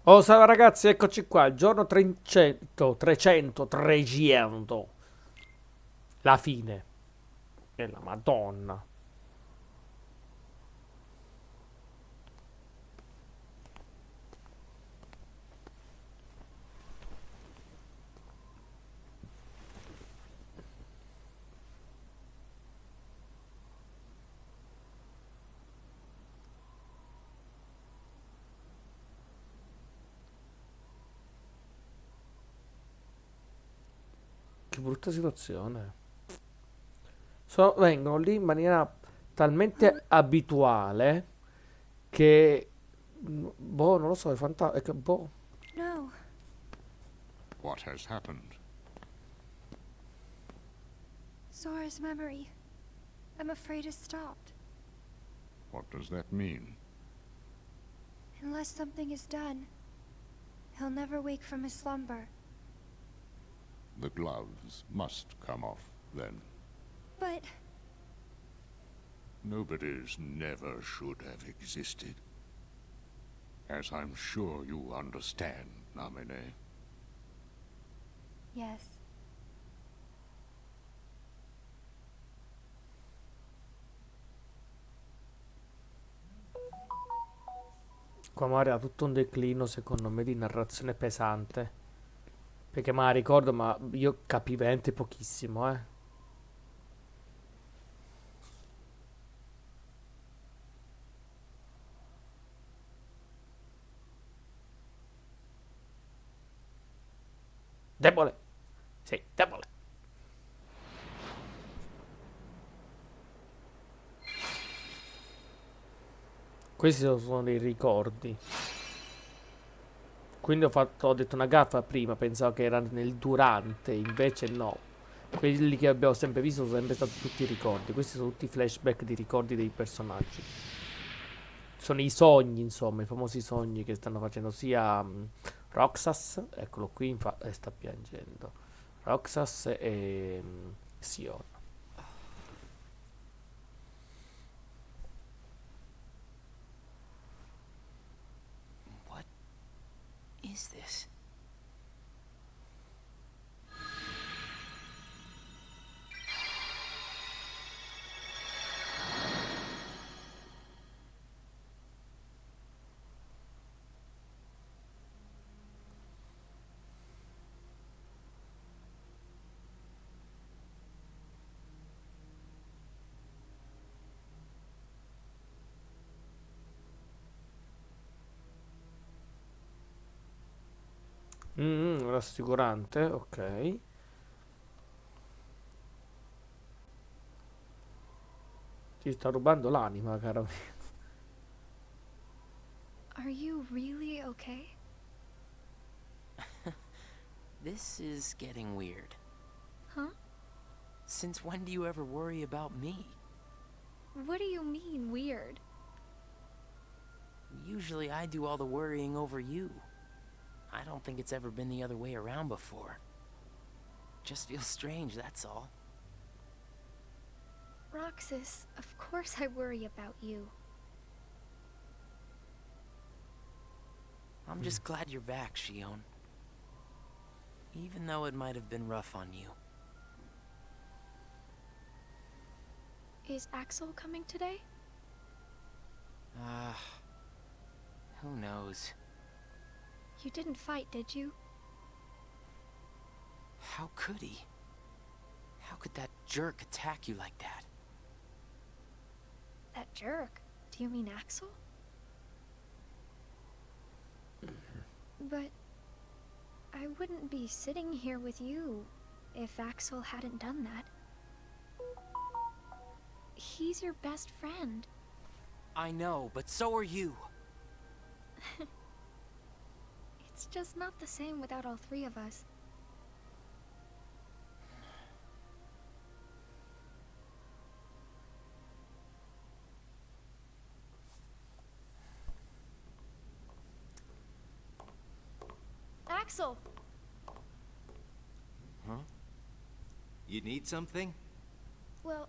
Oh, salve ragazzi, eccoci qua, il giorno 300. La fine. E la Madonna. Che brutta situazione. Vengono lì in maniera talmente abituale che... Boh, non lo so, è fantastico. Boh. No, What has happened? Sora's memory. I'm afraid it's stopped. What does that mean? Unless something is done, he'll never wake from his slumber. The gloves must come off, then. But Nobody's never should have existed. As I'm sure you understand, Namine. yes, Qua magari ha tutto un declino, secondo me, di narrazione pesante. Perché me la ricordo, ma io capivo veramente pochissimo, eh. Debole. Sì, debole. Questi sono dei ricordi. Quindi ho detto una gaffa prima, pensavo che era nel durante, invece no. Quelli che abbiamo sempre visto sono sempre stati tutti ricordi. Questi sono tutti flashback di ricordi dei personaggi. Sono i sogni, insomma, i famosi sogni che stanno facendo sia Roxas, eccolo qui, sta piangendo. Roxas e Sion. What is this? Rassicurante, ok. Ti sta rubando l'anima, caro. are you really okay? This is getting weird. Huh? Since when do you ever worry about me? What do you mean, weird? Usually I do all the worrying over you. I don't think it's ever been the other way around before. Just feels strange, that's all. Roxas, of course I worry about you. I'm just glad you're back, Shion. Even though it might have been rough on you. Is Axel coming today? Ah, who knows? You didn't fight, did you? How could he? How could that jerk attack you like that? That jerk? Do you mean Axel? But I wouldn't be sitting here with you if Axel hadn't done that. He's your best friend. I know, but so are you. It's just not the same without all three of us. Axel! Huh? You need something? Well,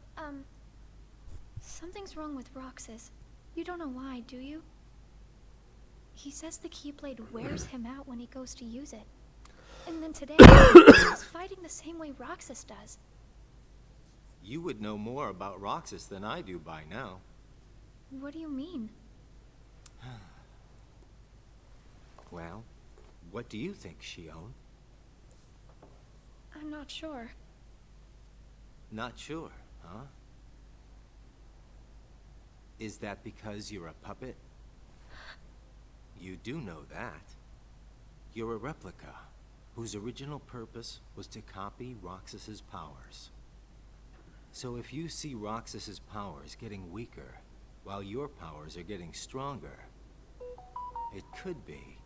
something's wrong with Roxas. You don't know why, do you? He says the Keyblade wears him out when he goes to use it. And then today, he's fighting the same way Roxas does. You would know more about Roxas than I do by now. What do you mean? Well, what do you think, Shion? I'm not sure. Not sure, huh? Is that because you're a puppet? You do know that. You're a replica, whose original purpose was to copy Roxas's powers. So if you see Roxas's powers getting weaker, while your powers are getting stronger, it could be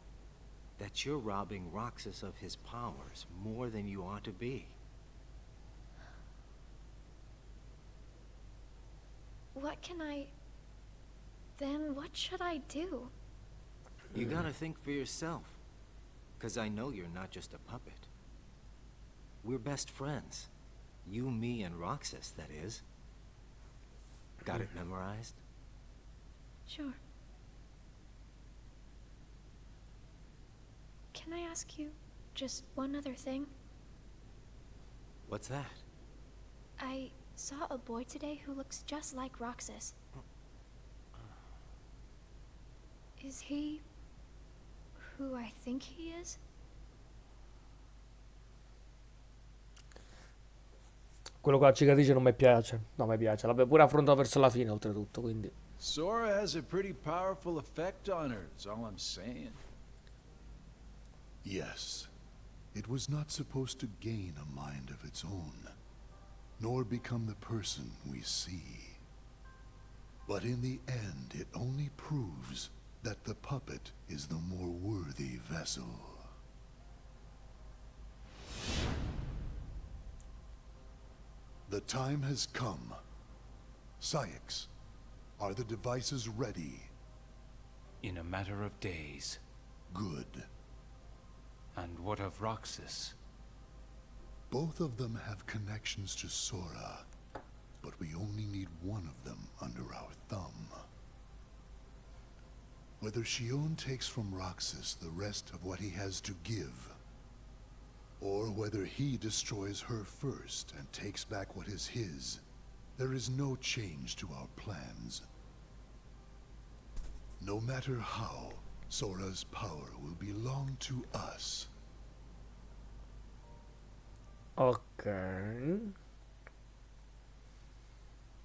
that you're robbing Roxas of his powers more than you ought to be. What can I... Then what should I do? You gotta think for yourself. 'Cause I know you're not just a puppet. We're best friends. You, me, and Roxas, that is. Got it memorized? Sure. Can I ask you just one other thing? What's that? I saw a boy today who looks just like Roxas. Is he who I think he is? Quello con la cicatrice non mi piace. No, mi piace. L'abbiamo pure affrontato verso la fine, oltretutto, quindi. Sora has a pretty powerful effect on her, is all I'm saying. Yes. It was not supposed to gain a mind of its own, nor become the person we see. But in the end, it only proves that the puppet is the more worthy vessel. The time has come. Saïx, are the devices ready? In a matter of days. Good. And what of Roxas? Both of them have connections to Sora, but we only need one of them under our thumb. Whether Shion takes from Roxas the rest of what he has to give, or whether he destroys her first and takes back what is his, there is no change to our plans. No matter how, Sora's power will belong to us. Ok.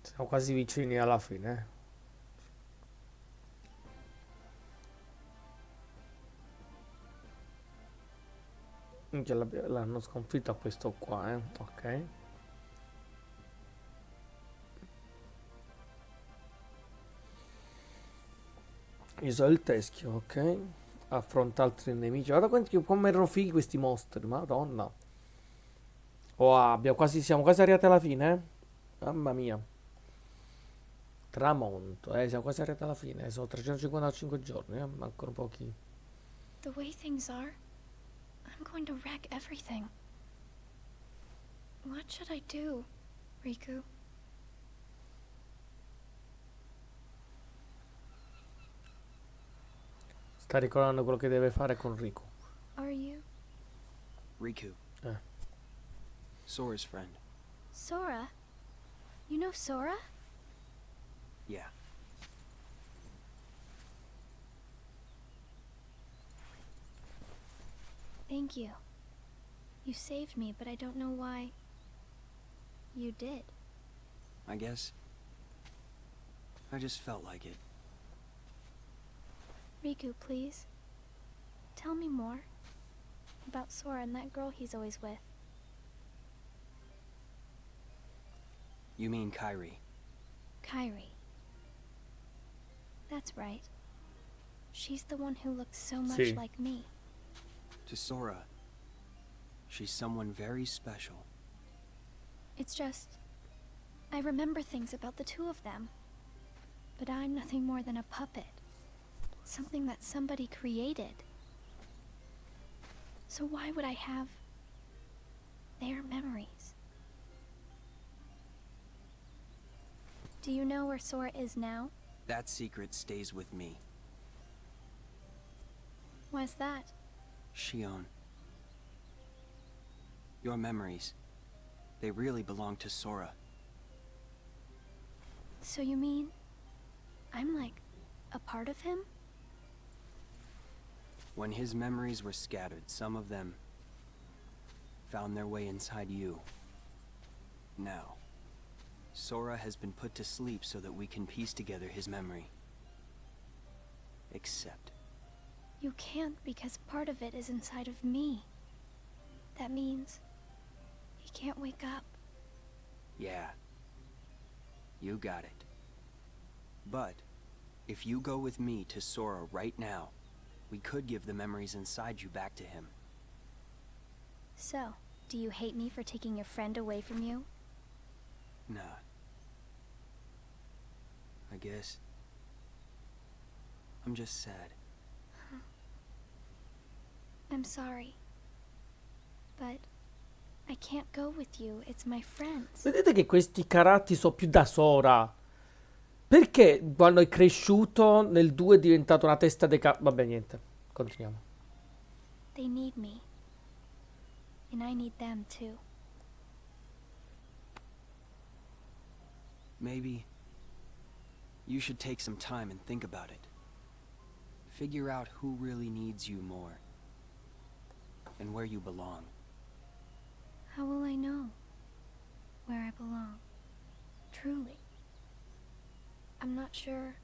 Siamo quasi vicini alla fine. L'hanno sconfitto a questo qua, ok. Isola il teschio, ok. Affronta altri nemici. Guarda come erano fighi questi mostri, madonna. Siamo quasi arrivati alla fine, Mamma mia. Tramonto, siamo quasi arrivati alla fine. Sono 355 giorni, mancano pochi. The way things are, I'm going to wreck everything. What should I do, Riku? Sta ricordando quello che deve fare con Riku. Are you? Riku. Sora's friend. Sora? You know Sora? Yeah. Thank you. You saved me, but I don't know why you did. I guess I just felt like it. Riku, please. Tell me more about Sora and that girl he's always with. You mean Kyrie? Kyrie. That's right. She's the one who looks so much Sí. like me. To Sora, she's someone very special. It's just, I remember things about the two of them. But I'm nothing more than a puppet. Something that somebody created. So why would I have their memories? Do you know where Sora is now? That secret stays with me. Why's that? Shion. Your memories. They really belong to Sora. So you mean I'm like a part of him? When his memories were scattered, some of them found their way inside you. Now, Sora has been put to sleep so that we can piece together his memory. Except... You can't because part of it is inside of me. That means he can't wake up. Yeah. You got it. But, if you go with me to Sora right now, we could give the memories inside you back to him. So, do you hate me for taking your friend away from you? Nah. I guess... I'm just sad. I'm sorry. But I can't go with you. It's my friends. Vedete che questi caratteri sono più da Sora. Perché quando è cresciuto nel 2 è diventato una testa de vabbè, niente. Continuiamo. They need me. And I need them too. Maybe you should take some time and think about it. Figure out who really needs you more. And where you belong. How will I know where I belong? Truly. I'm not sure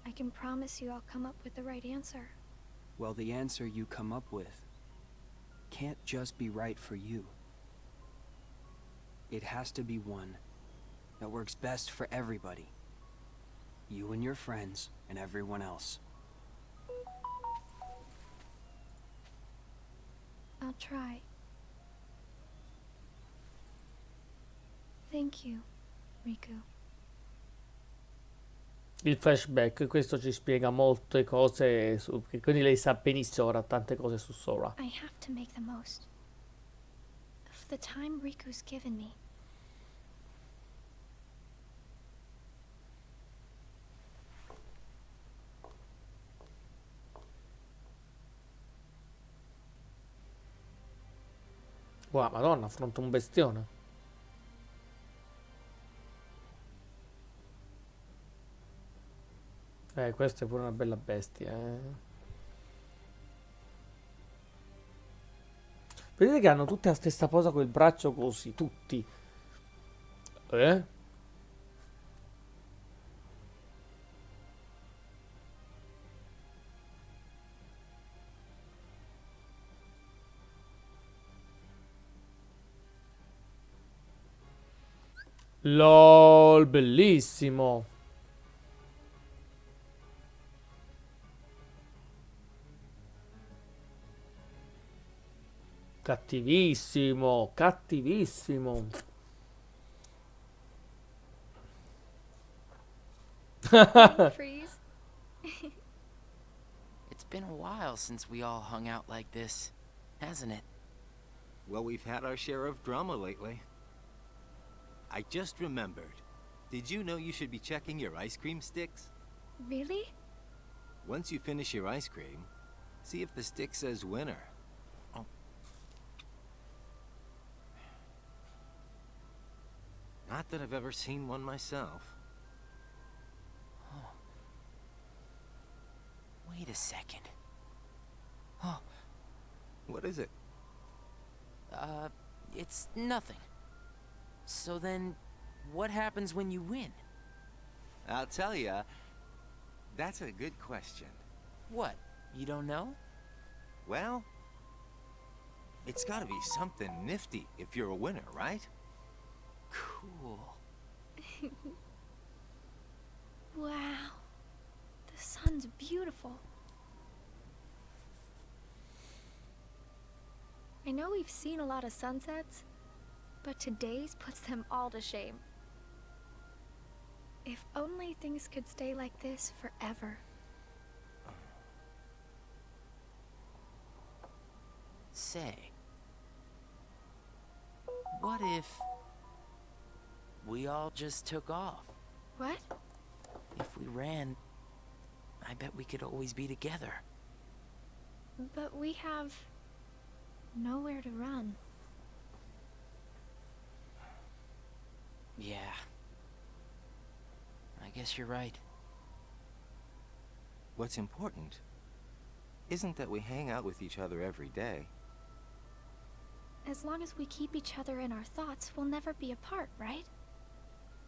I can promise you I'll come up with the right answer. Well, the answer you come up with can't just be right for you. It has to be one that works best for everybody. You and your friends and everyone else. I'll try. Thank you, Riku. Il flashback, questo ci spiega molte cose, quindi lei sa benissimo ora tante cose su Sora. I have to make the most of the time Riku's given me. Wow, madonna, affronta un bestione. Questa è pure una bella bestia, Vedete che hanno tutte la stessa posa con il braccio così, tutti. LOL, bellissimo. Cattivissimo, cattivissimo. Freeze. It's been a while since we all hung out like this, hasn't it? Well, we've had our share of drama lately. I just remembered. Did you know you should be checking your ice cream sticks? Really? Once you finish your ice cream, see if the stick says winner. Oh. Not that I've ever seen one myself. Oh. Wait a second. Oh. What is it? It's nothing. So then, what happens when you win? I'll tell ya. That's a good question. What? You don't know? Well, it's gotta be something nifty if you're a winner, right? Cool. Wow. The sun's beautiful. I know we've seen a lot of sunsets, but today's puts them all to shame. If only things could stay like this forever. Say, what if we all just took off? What? If we ran, I bet we could always be together. But we have nowhere to run. Yeah. I guess you're right. What's important isn't that we hang out with each other every day. As long as we keep each other in our thoughts, we'll never be apart, right?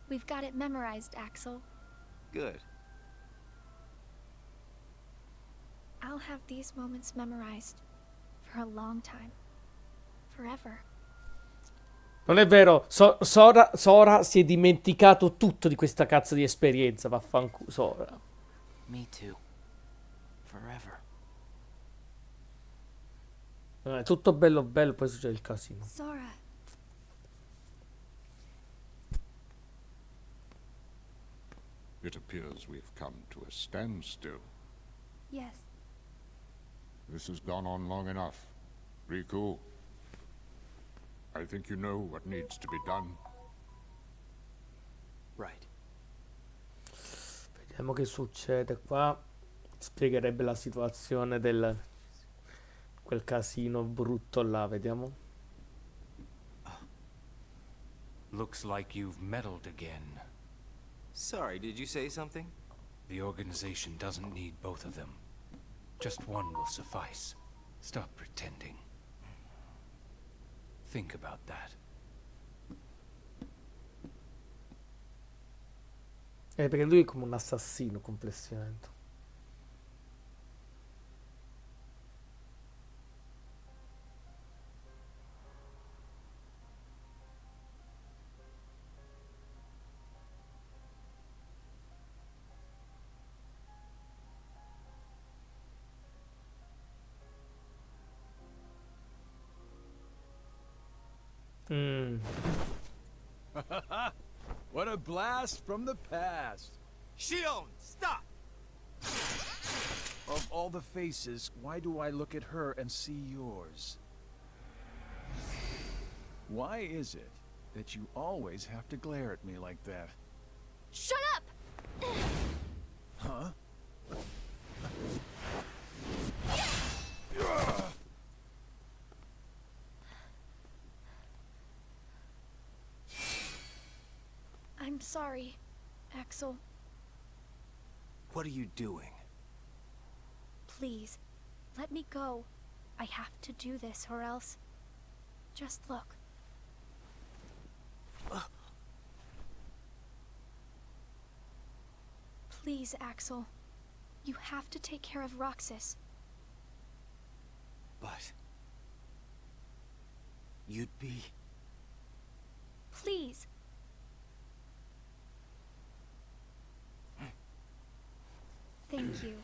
We've got it memorized, Axel. Good. I'll have these moments memorized for a long time. Forever. Non è vero, Sora si è dimenticato tutto di questa cazzo di esperienza, vaffanculo, Sora. Me too. Forever. Tutto bello bello, poi succede il casino. Sora. It appears we've come to a standstill. Yes. This has gone on long enough. Riku, I think you know what needs to be done. Right. Vediamo che succede qua. Spiegherebbe la situazione del quel casino brutto là, vediamo. Looks like you've meddled again. Sorry, did you say something? The organization doesn't need both of them. Just one will suffice. Stop pretending. Think about that. Perché lui è come un assassino complessivamente. What a blast from the past. Shion, stop! Of all the faces, why do I look at her and see yours? Why is it that you always have to glare at me like that? Shut up! Huh? I'm sorry, Axel. What are you doing? Please, let me go. I have to do this or else... Just look. Please, Axel. You have to take care of Roxas. But... you'd be... Please. Thank you,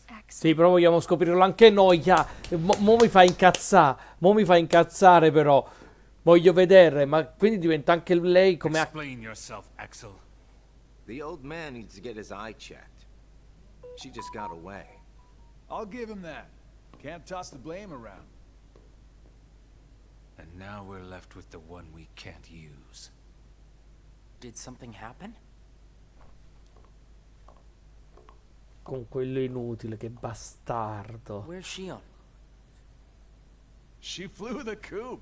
Axel. Sì, però vogliamo scoprirlo anche noi. Mo mi fa incazzare. Mo mi fa incazzare, però. Voglio vedere. Ma quindi diventa anche lei come... Explain yourself, Axel. The old man needs to get his eye checked. She just got away. I'll give him that. Can't toss the blame around. And now we're left with the one we can't use. Did something happen? Con quello inutile, che bastardo. Where's Shion? She flew the coop.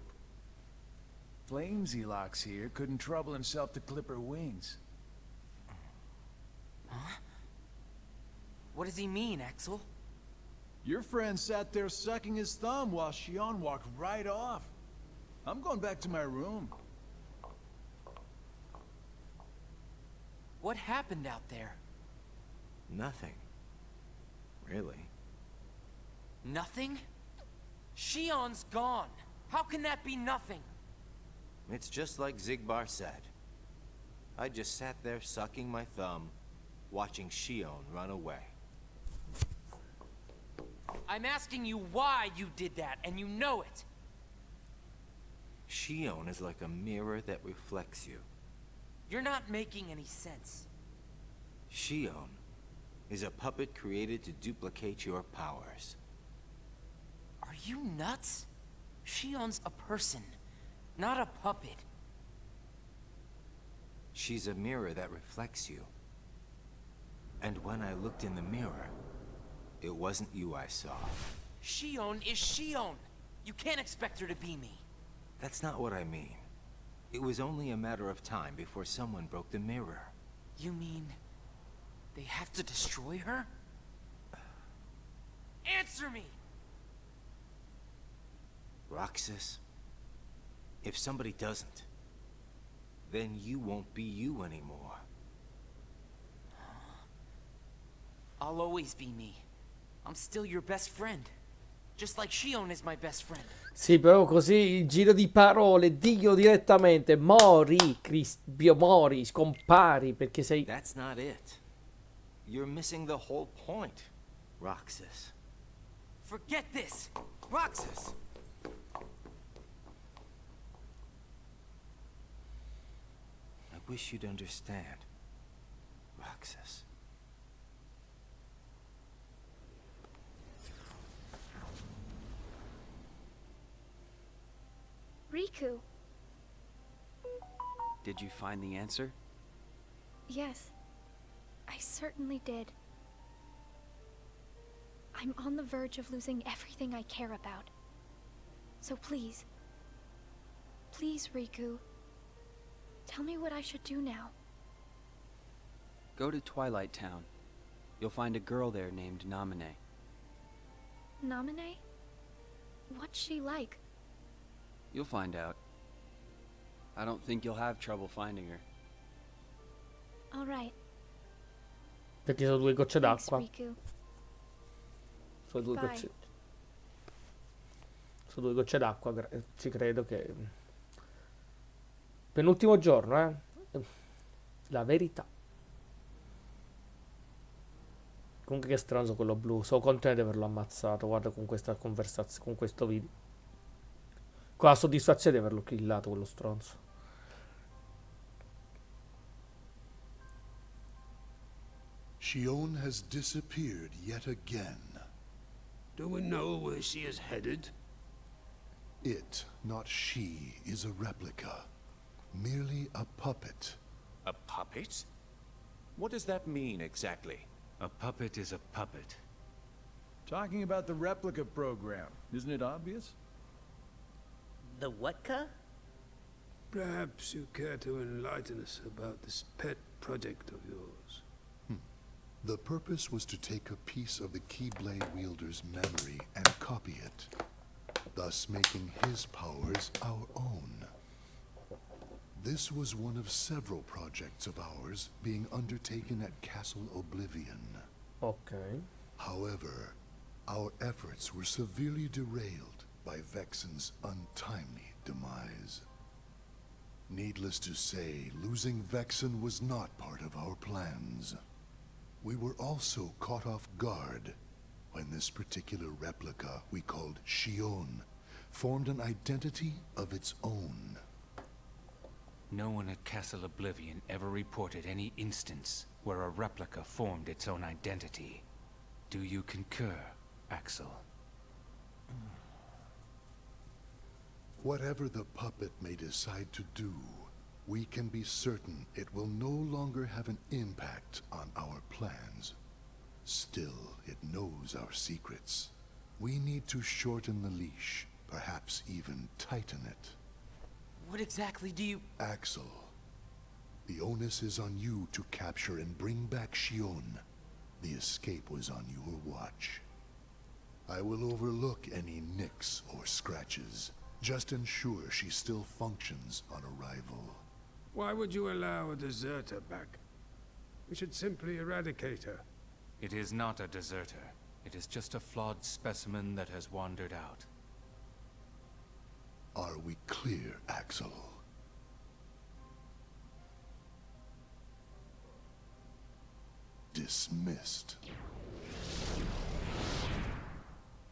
Flamesy Locks here couldn't trouble himself to clip her wings. Huh? What does he mean, Axel? Your friend sat there sucking his thumb while Shion walked right off. I'm going back to my room. What happened out there? Nothing. Really? Nothing? Shion's gone. How can that be nothing? It's just like Zigbar said. I just sat there sucking my thumb, watching Shion run away. I'm asking you why you did that, and you know it. Shion is like a mirror that reflects you. You're not making any sense. Shion is a puppet created to duplicate your powers. Are you nuts? Shion's a person, not a puppet. She's a mirror that reflects you. And when I looked in the mirror, it wasn't you I saw. Shion is Shion. You can't expect her to be me. That's not what I mean. It was only a matter of time before someone broke the mirror. You mean they have to destroy her? Answer me! Roxas, if somebody doesn't, then you won't be you anymore. I'll always be me. I'm still your best friend. Just like Shion is my best friend. Sì, però così il giro di parole, diglielo direttamente, mori, mori, scompari, perché sei... That's not it. You're missing the whole point, Roxas. Forget this! Roxas! I wish you'd understand, Roxas. Riku. Did you find the answer? Yes, I certainly did. I'm on the verge of losing everything I care about. So please, please, Riku, tell me what I should do now. Go to Twilight Town. You'll find a girl there named Namine. Namine? What's she like? You'll find out. I don't think you'll have trouble finding her. All right. Perché sono due gocce Thanks, d'acqua. Riku. Sono due Bye. gocce. Sono due gocce d'acqua, ci credo che... Penultimo giorno, La verità. Comunque che stronzo quello blu. Sono contento di averlo ammazzato, guarda, con questa conversazione, con questo video. Con la soddisfazione di averlo killato quello stronzo. Shion has disappeared yet again. Do we know where she is headed? It, not she, is a replica. Merely a puppet. A puppet? What does that mean exactly? A puppet is a puppet. Talking about the replica program, isn't it obvious? The what-ka? Perhaps you care to enlighten us about this pet project of yours. The purpose was to take a piece of the Keyblade wielder's memory and copy it, thus making his powers our own. This was one of several projects of ours being undertaken at Castle Oblivion. Ok. However, our efforts were severely derailed by Vexen's untimely demise. Needless to say, losing Vexen was not part of our plans. We were also caught off guard when this particular replica we called Shion formed an identity of its own. No one at Castle Oblivion ever reported any instance where a replica formed its own identity. Do you concur, Axel? Whatever the puppet may decide to do, we can be certain it will no longer have an impact on our plans. Still, it knows our secrets. We need to shorten the leash, perhaps even tighten it. What exactly do you... Axel, the onus is on you to capture and bring back Shion. The escape was on your watch. I will overlook any nicks or scratches. Just ensure she still functions on arrival. Why would you allow a deserter back? We should simply eradicate her. It is not a deserter. It is just a flawed specimen that has wandered out. Are we clear, Axel? Dismissed.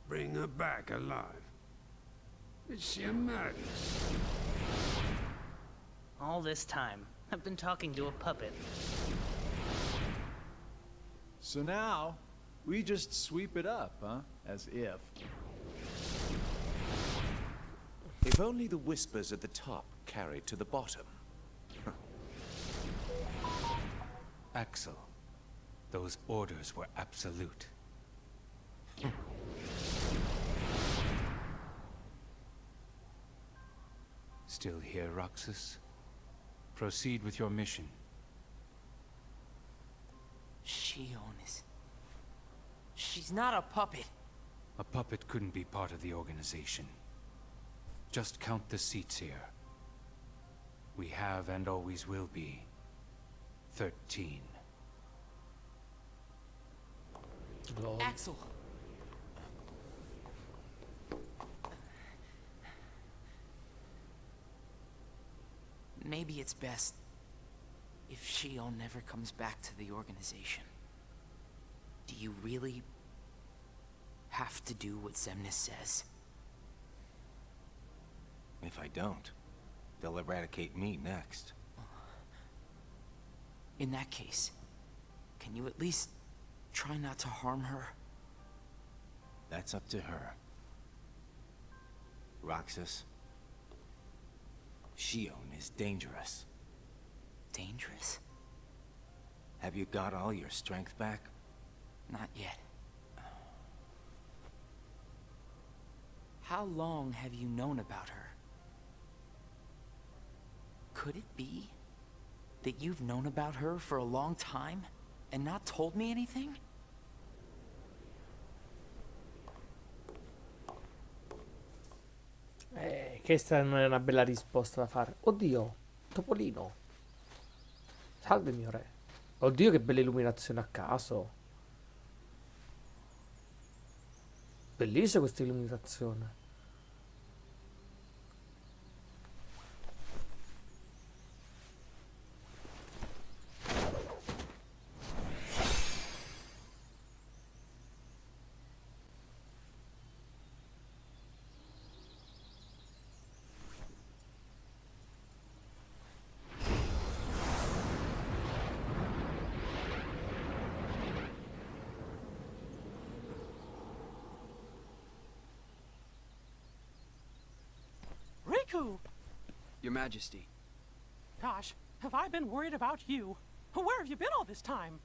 Bring her back alive. Is she a madness? All this time, I've been talking to a puppet. So now, we just sweep it up, huh? As if. If only the whispers at the top carried to the bottom. Axel, those orders were absolute. Still here, Roxas? Proceed with your mission. Shion is... She's not a puppet. A puppet couldn't be part of the organization. Just count the seats here. We have and always will be 13. Lol. Axel! Maybe it's best if Shion never comes back to the organization. Do you really have to do what Xemnas says? If I don't, they'll eradicate me next. In that case, can you at least try not to harm her? That's up to her. Roxas, Shion is dangerous. Dangerous? Have you got all your strength back? Not yet. How long have you known about her? Could it be that you've known about her for a long time and not told me anything? Questa non è una bella risposta da fare. Oddio, Topolino. Salve mio re. Oddio che bella illuminazione a caso. Bellissima questa illuminazione. Your Majesty. Gosh, have I been worried about you? Where have you been all this time?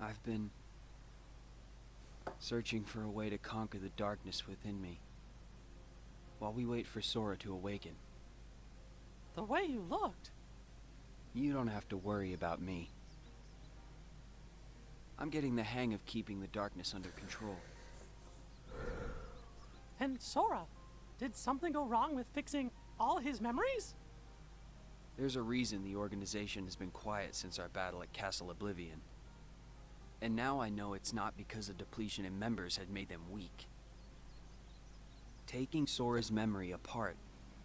I've been searching for a way to conquer the darkness within me, while we wait for Sora to awaken. The way you looked. You don't have to worry about me. I'm getting the hang of keeping the darkness under control. And Sora, did something go wrong with fixing all his memories? There's a reason the organization has been quiet since our battle at Castle Oblivion. And now I know it's not because a depletion in members had made them weak. Taking Sora's memory apart,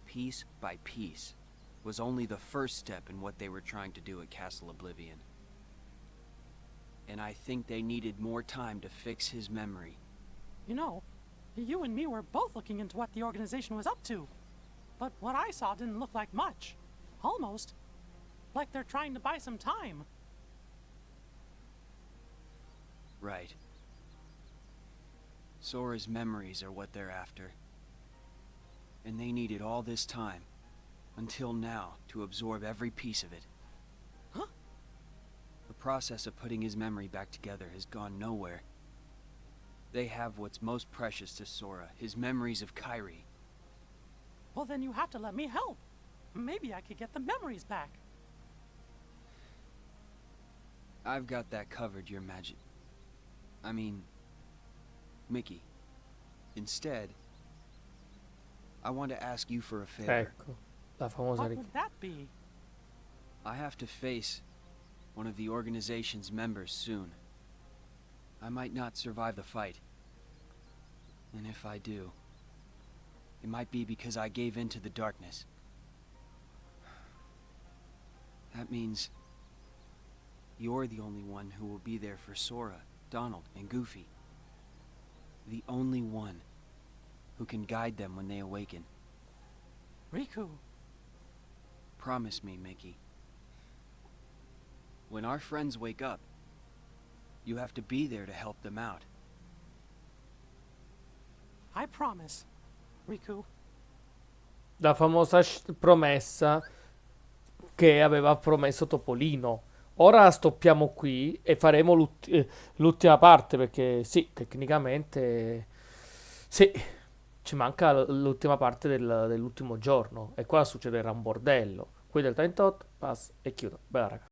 piece by piece, was only the first step in what they were trying to do at Castle Oblivion. And I think they needed more time to fix his memory. You know, you and me were both looking into what the organization was up to. But what I saw didn't look like much. Almost like they're trying to buy some time. Right. Sora's memories are what they're after. And they needed all this time, until now, to absorb every piece of it. Huh? The process of putting his memory back together has gone nowhere. They have what's most precious to Sora, his memories of Garry. Well, then you have to let me help. Maybe I could get the memories back. I've got that covered, Your Majesty. I mean, Mickey. Instead, I want to ask you for a favor. Ecco, la famosa What would that be? I have to face one of the organization's members soon. I might not survive the fight. And if I do, it might be because I gave in to the darkness. That means you're the only one who will be there for Sora, Donald, and Goofy. The only one who can guide them when they awaken. Riku. Promise me, Mickey. When our friends wake up, you have to be there to help them out. I promise, Riku. La famosa promessa che aveva promesso Topolino. Ora stoppiamo qui e faremo l'ultima parte perché sì, tecnicamente sì, Ci manca l'ultima parte dell'ultimo giorno. E qua succederà un bordello. Qui del 38, pass e chiudo. Bella raga.